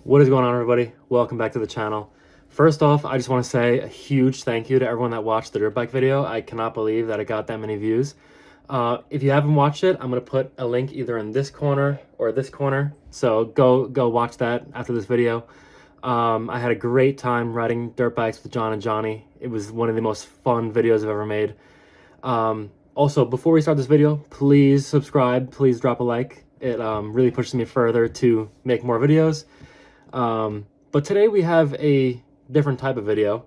What is going on, everybody? Welcome back to the channel. First off, I just want to say a huge thank you to everyone that watched the dirt bike video. I cannot believe that it got that many views. If you haven't watched it, I'm going to put a link either in this corner or this corner. So go watch that after this video. I had a great time riding dirt bikes with John and Johnny. It was one of the most fun videos I've ever made. Also, before we start this video, please subscribe. Please drop a like. It really pushes me further to make more videos. But today we have a different type of video.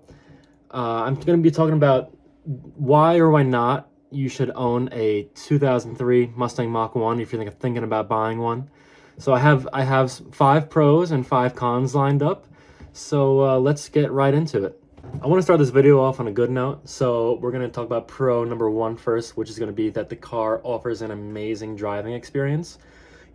I'm going to be talking about why or why not you should own a 2003 Mustang Mach 1 if you're thinking about buying one. So I have 5 pros and 5 cons lined up. So let's get right into it. I want to start this video off on a good note. So we're going to talk about pro number 1 first, which is going to be that the car offers an amazing driving experience.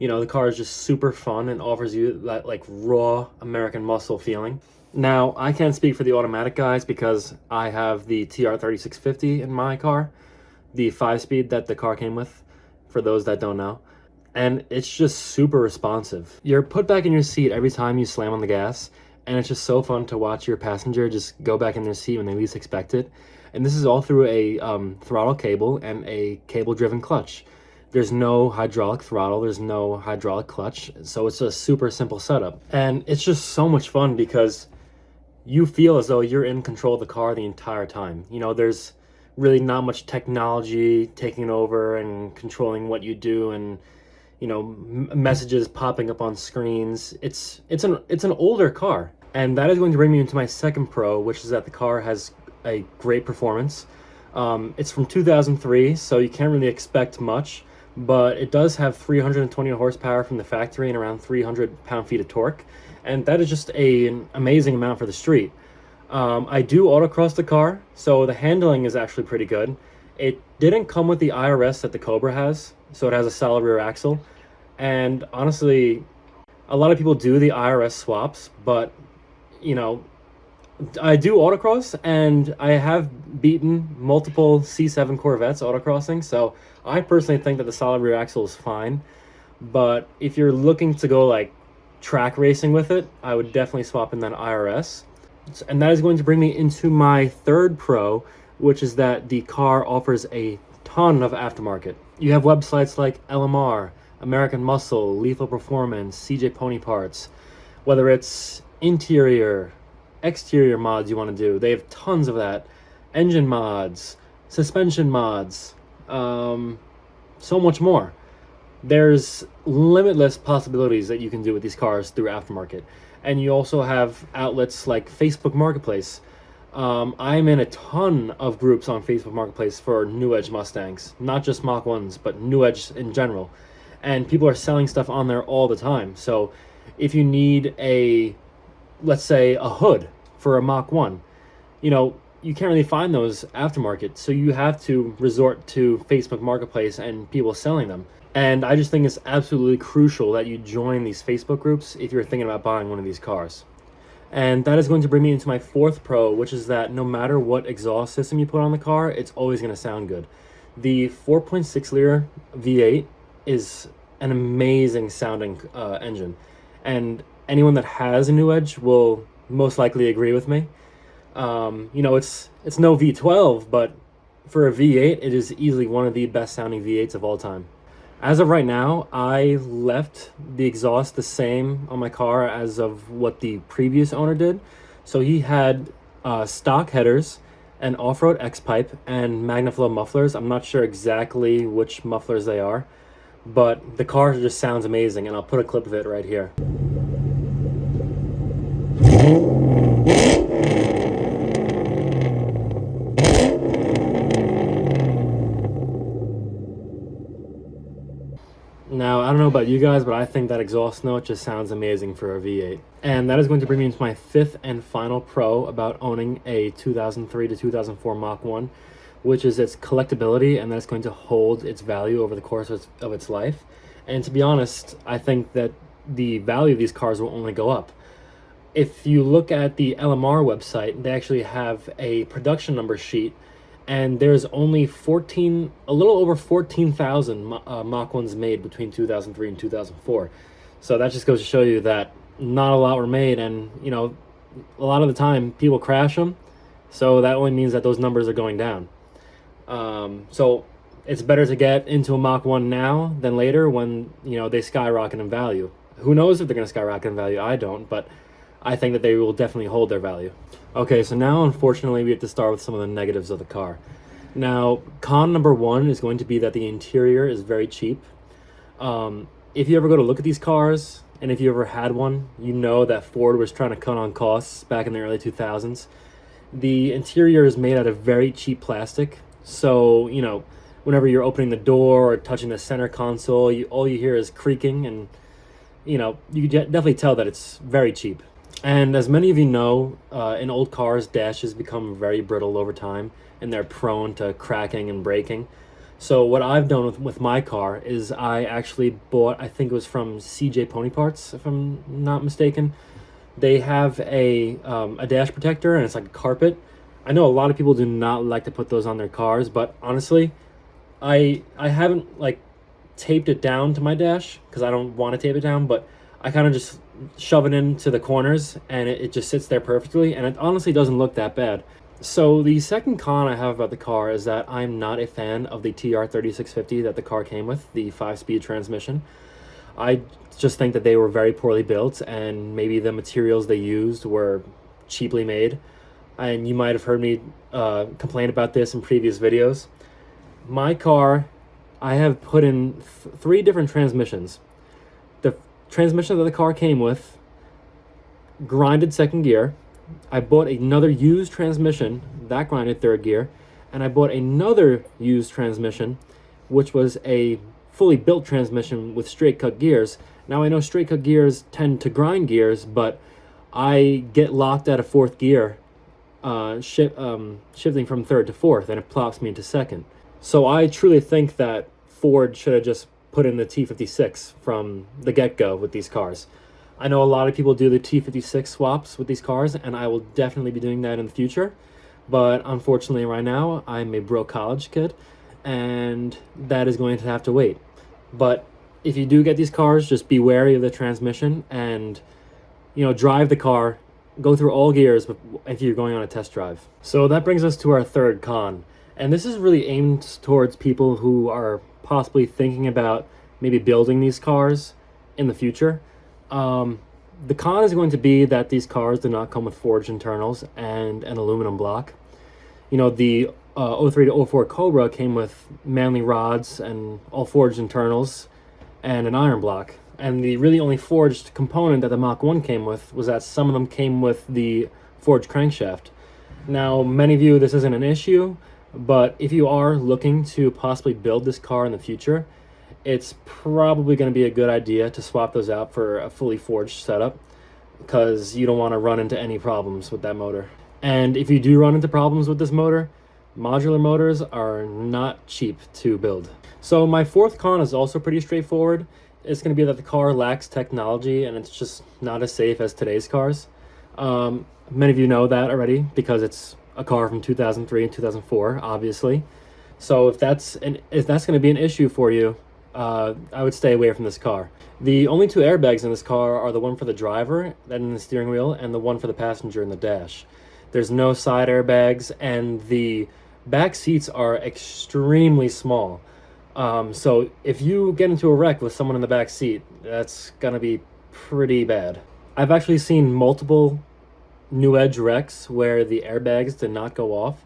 You know, the car is just super fun and offers you that like raw American muscle feeling. Now, I can't speak for the automatic guys because I have the TR3650 in my car, the 5-speed that the car came with, for those that don't know. And it's just super responsive. You're put back in your seat every time you slam on the gas, and it's just so fun to watch your passenger just go back in their seat when they least expect it. And this is all through a throttle cable and a cable-driven clutch. There's no hydraulic throttle, there's no hydraulic clutch, so it's a super simple setup. And it's just so much fun because you feel as though you're in control of the car the entire time. You know, there's really not much technology taking over and controlling what you do, and you know, messages popping up on screens. It's an older car, and that is going to bring me into my second pro, which is that the car has a great performance. It's from 2003, so you can't really expect much. But it does have 320 horsepower from the factory and around 300 pound-feet of torque, and that is just an amazing amount for the street. I do autocross the car, so the handling is actually pretty good. It didn't come with the IRS that the Cobra has, so it has a solid rear axle. And honestly, a lot of people do the IRS swaps, but you know, I do autocross, and I have beaten multiple C7 Corvettes autocrossing, so I personally think that the solid rear axle is fine. But if you're looking to go like track racing with it, I would definitely swap in that IRS. And that is going to bring me into my third pro, which is that the car offers a ton of aftermarket. You have websites like LMR, American Muscle, Lethal Performance, CJ Pony Parts. Whether it's interior, exterior mods you want to do, they have tons of that. Engine mods, suspension mods, so much more. There's limitless possibilities that you can do with these cars through aftermarket. And you also have outlets like Facebook Marketplace. I'm in a ton of groups on Facebook Marketplace for New Edge Mustangs, not just Mach 1s, but New Edge in general. And people are selling stuff on there all the time. So if you need a, let's say, a hood for a Mach 1, you know, you can't really find those aftermarket, so you have to resort to Facebook Marketplace and people selling them. And I just think it's absolutely crucial that you join these Facebook groups if you're thinking about buying one of these cars. And that is going to bring me into my fourth pro, which is that no matter what exhaust system you put on the car, it's always going to sound good. The 4.6 liter V8 is an amazing sounding engine, and anyone that has a New Edge will most likely agree with me. You know, it's no V12, but for a V8, it is easily one of the best sounding V8s of all time. As of right now, I left the exhaust the same on my car as of what the previous owner did. So he had stock headers, an off-road X-pipe, and MagnaFlow mufflers. I'm not sure exactly which mufflers they are, but the car just sounds amazing, and I'll put a clip of it right here. Now, I don't know about you guys, but I think that exhaust note just sounds amazing for a V8. And that is going to bring me into my fifth and final pro about owning a 2003 to 2004 Mach 1, which is its collectibility, and that it's going to hold its value over the course of its life. And to be honest, I think that the value of these cars will only go up. If you look at the LMR website, they actually have a production number sheet, and there's only a little over 14,000 Mach 1s made between 2003 and 2004. So that just goes to show you that not a lot were made, and you know, a lot of the time people crash them, so that only means that those numbers are going down. So it's better to get into a Mach 1 now than later when, you know, they skyrocket in value. Who knows if they're going to skyrocket in value? I don't, but I think that they will definitely hold their value. Okay, so now unfortunately we have to start with some of the negatives of the car. Now, con number one is going to be that the interior is very cheap. If you ever go to look at these cars, and if you ever had one, you know that Ford was trying to cut on costs back in the early 2000s. The interior is made out of very cheap plastic, so, you know, whenever you're opening the door or touching the center console, all you hear is creaking, and, you know, you can definitely tell that it's very cheap. And as many of you know, in old cars, dashes become very brittle over time, and they're prone to cracking and breaking. So what I've done with my car is I actually bought, I think it was from CJ Pony Parts, if I'm not mistaken. They have a dash protector, and it's like a carpet. I know a lot of people do not like to put those on their cars, but honestly, I haven't like taped it down to my dash because I don't want to tape it down, but I kind of just shove it into the corners, and it just sits there perfectly, and it honestly doesn't look that bad. So the second con I have about the car is that I'm not a fan of the TR3650 that the car came with, the 5-speed transmission. I just think that they were very poorly built, and maybe the materials they used were cheaply made. And you might have heard me complain about this in previous videos. My car, I have put in 3 different transmissions. The transmission that the car came with grinded second gear. I bought another used transmission that grinded third gear, and I bought another used transmission, which was a fully built transmission with straight cut gears. Now I know straight cut gears tend to grind gears, but I get locked out of fourth gear, shifting from third to fourth, and it plops me into second. So I truly think that Ford should have just put in the T56 from the get-go with these cars. I know a lot of people do the T56 swaps with these cars, and I will definitely be doing that in the future. But unfortunately right now, I'm a broke college kid, and that is going to have to wait. But if you do get these cars, just be wary of the transmission and, you know, drive the car, go through all gears if you're going on a test drive. So that brings us to our third con. And this is really aimed towards people who are possibly thinking about maybe building these cars in the future. The con is going to be that these cars do not come with forged internals and an aluminum block. You know, the 03 to 04 Cobra came with manly rods and all forged internals and an iron block. And the really only forged component that the Mach 1 came with was that some of them came with the forged crankshaft. Now, many of you, this isn't an issue, but if you are looking to possibly build this car in the future, it's probably going to be a good idea to swap those out for a fully forged setup, because you don't want to run into any problems with that motor. And if you do run into problems with this motor, modular motors are not cheap to build. So my fourth con is also pretty straightforward. It's going to be that the car lacks technology, and it's just not as safe as today's cars. Many of you know that already because it's a car from 2003 and 2004, obviously. So if that's going to be an issue for you, I would stay away from this car. The only 2 airbags in this car are the one for the driver and in the steering wheel, and the one for the passenger in the dash. There's no side airbags, and the back seats are extremely small. So if you get into a wreck with someone in the back seat, that's gonna be pretty bad. I've actually seen multiple New Edge wrecks where the airbags did not go off.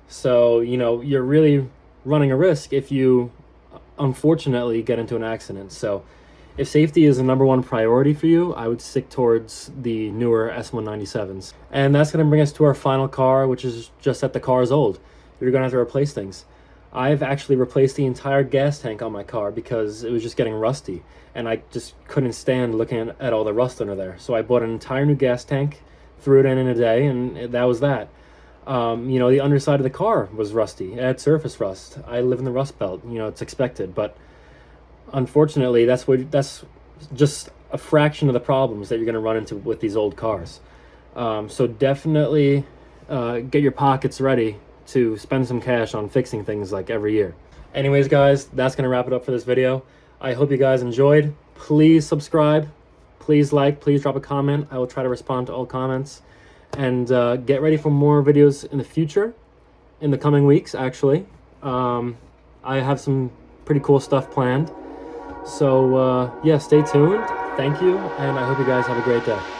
So, you know, you're really running a risk if you unfortunately get into an accident. So if safety is the #1 priority for you, I would stick towards the newer S197s. And that's going to bring us to our final car, which is just that the car is old. You're going to have to replace things. I've actually replaced the entire gas tank on my car because it was just getting rusty, and I just couldn't stand looking at all the rust under there. So I bought an entire new gas tank, threw it in a day, and that was that. You know, the underside of the car was rusty. It had surface rust. I live in the Rust Belt. You know, it's expected. But unfortunately, that's just a fraction of the problems that you're going to run into with these old cars. So definitely get your pockets ready to spend some cash on fixing things like every year. Anyways, guys, that's going to wrap it up for this video. I hope you guys enjoyed. Please subscribe. please please drop a comment. I will try to respond to all comments. And get ready for more videos in the future, in the coming weeks, actually. I have some pretty cool stuff planned. So, yeah, stay tuned. Thank you, and I hope you guys have a great day.